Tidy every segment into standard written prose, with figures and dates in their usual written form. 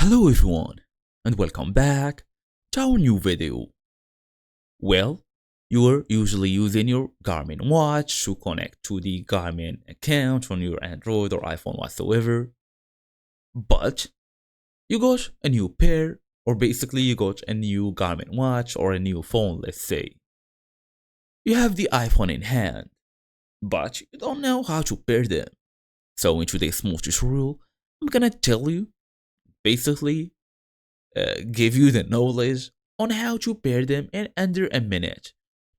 Hello everyone and welcome back to our new video. Well, you're usually using your Garmin watch to connect to the Garmin account on your Android or iPhone whatsoever, but you got a new pair or basically you got a new Garmin watch or a new phone, let's say. You have the iPhone in hand, but you don't know how to pair them. So in today's small tutorial, I'm gonna tell you basically give you the knowledge on how to pair them in under a minute.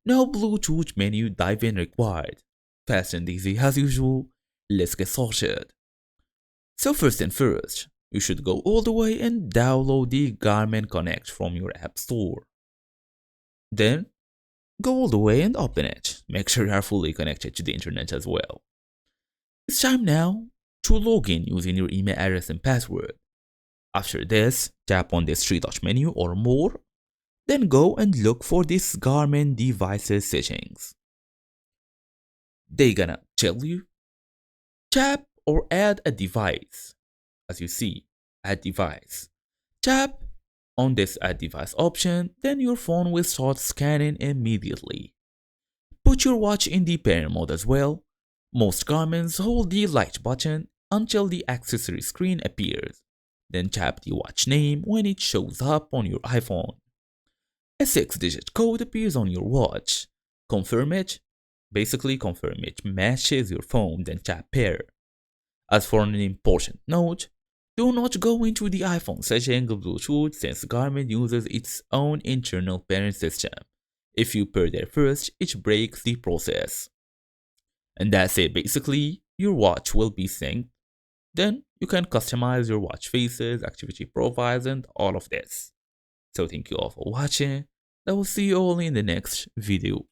No Bluetooth menu dive-in required. Fast and easy as usual. Let's get started. So first and first, you should go all the way and download the Garmin Connect from your app store. Then, go all the way and open it. Make sure you are fully connected to the internet as well. It's time now to log in using your email address and password. After this, tap on this three-dot menu or more, then go and look for this Garmin devices settings. They gonna tell you, tap or add a device. As you see, add device. Tap on this add device option, then your phone will start scanning immediately. Put your watch in the pair mode as well. Most Garmins hold the light button until the accessory screen appears. Then tap the watch name when it shows up on your iPhone. A 6-digit code appears on your watch. Confirm it. Basically confirm it matches your phone, then tap pair. As for an important note, do not go into the iPhone setting of Bluetooth since Garmin uses its own internal pairing system. If you pair there first, it breaks the process. And that's it, basically, your watch will be synced. Then you can customize your watch faces, activity profiles, and all of this. So thank you all for watching. I will see you all in the next video.